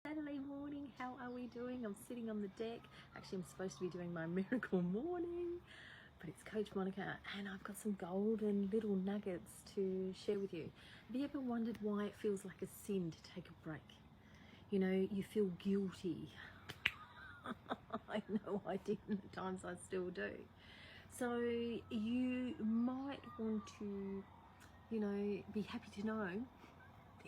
Saturday morning, how are we doing? I'm sitting on the deck. Actually, I'm supposed to be doing my miracle morning, but it's Coach Monica and I've got some golden little nuggets to share with you. Have you ever wondered why it feels like a sin to take a break? You know, you feel guilty. I know I did, and at times I still do. So you might want to, be happy to know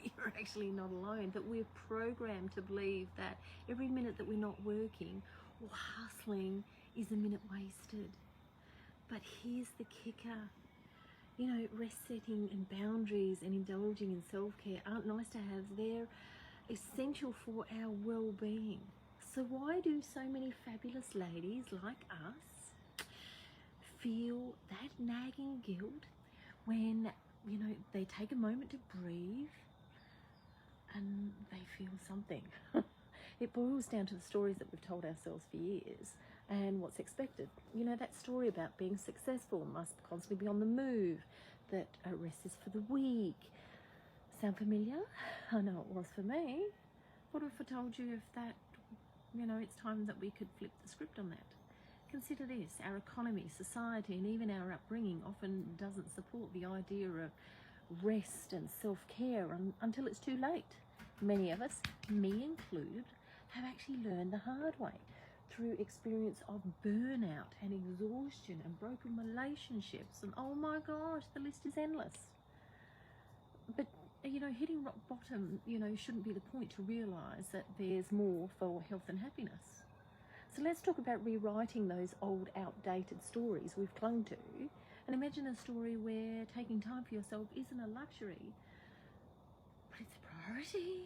you're actually not alone, but we're programmed to believe that every minute that we're not working or hustling is a minute wasted. But here's the kicker. Rest setting and boundaries and indulging in self-care aren't nice to have. They're essential for our well-being. So why do so many fabulous ladies like us feel that nagging guilt when, they take a moment to breathe and they feel something? It boils down to the stories that we've told ourselves for years and what's expected. That story about being successful, must constantly be on the move, that rest is for the weak. Sound familiar? I know it was for me. What if I told you if that, it's time that we could flip the script on that? Consider this: our economy, society, and even our upbringing often doesn't support the idea of rest and self-care until it's too late. Many of us, me included, have actually learned the hard way through experience of burnout and exhaustion and broken relationships, and oh my gosh, the list is endless. But hitting rock bottom, shouldn't be the point to realize that there's more for health and happiness. So let's talk about rewriting those old, outdated stories we've clung to, and imagine a story where taking time for yourself isn't a luxury, but it's a priority.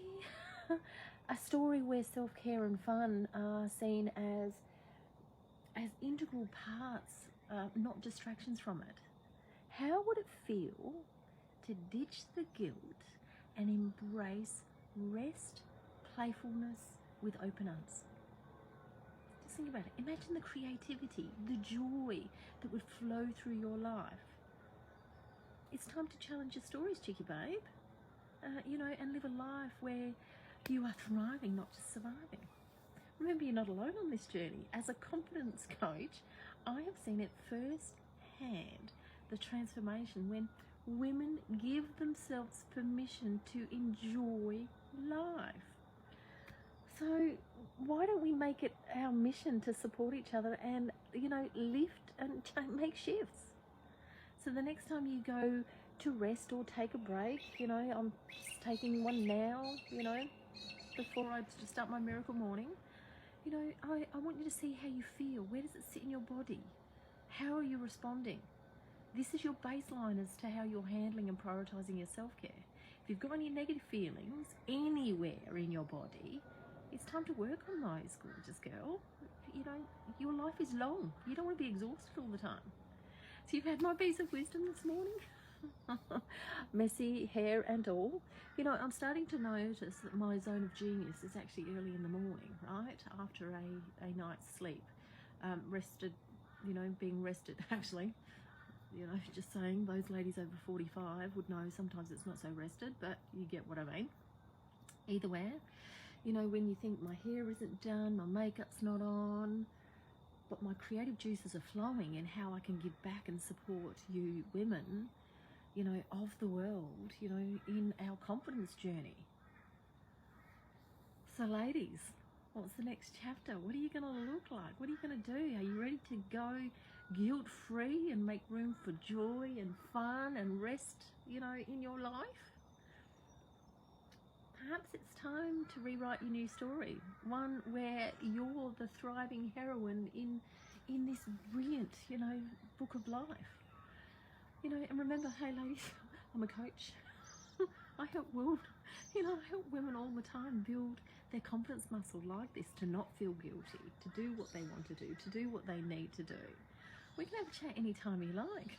A story where self-care and fun are seen as integral parts, not distractions from it. How would it feel to ditch the guilt and embrace rest, playfulness with open arms? Just think about it. Imagine the creativity, the joy that would flow through your life. It's time to challenge your stories, cheeky babe, and live a life where you are thriving, not just surviving. Remember, you're not alone on this journey. As a confidence coach, I have seen it firsthand, the transformation when women give themselves permission to enjoy life. So why don't we make it our mission to support each other and, lift and make shifts? So the next time you go to rest or take a break, I'm just taking one now, before I start my miracle morning, I want you to see how you feel. Where does it sit in your body? How are you responding? This is your baseline as to how you're handling and prioritizing your self-care. If you've got any negative feelings anywhere in your body, it's time to work on those, gorgeous girl. Your life is long. You don't want to be exhausted all the time. So you've had my piece of wisdom this morning. Messy hair and all. I'm starting to notice that my zone of genius is actually early in the morning, right? After a night's sleep. Rested, being rested, actually. Just saying, those ladies over 45 would know sometimes it's not so rested, but you get what I mean. Either way, when you think my hair isn't done, my makeup's not on, but my creative juices are flowing, and how I can give back and support you women, of the world, in our confidence journey. So ladies, what's the next chapter? What are you going to look like? What are you going to do? Are you ready to go guilt-free and make room for joy and fun and rest, in your life? Perhaps it's time to rewrite your new story, one where you're the thriving heroine in this brilliant, book of life. And remember, hey ladies, I'm a coach. I help women all the time build their confidence muscle like this, to not feel guilty, to do what they want to do what they need to do. We can have a chat anytime you like.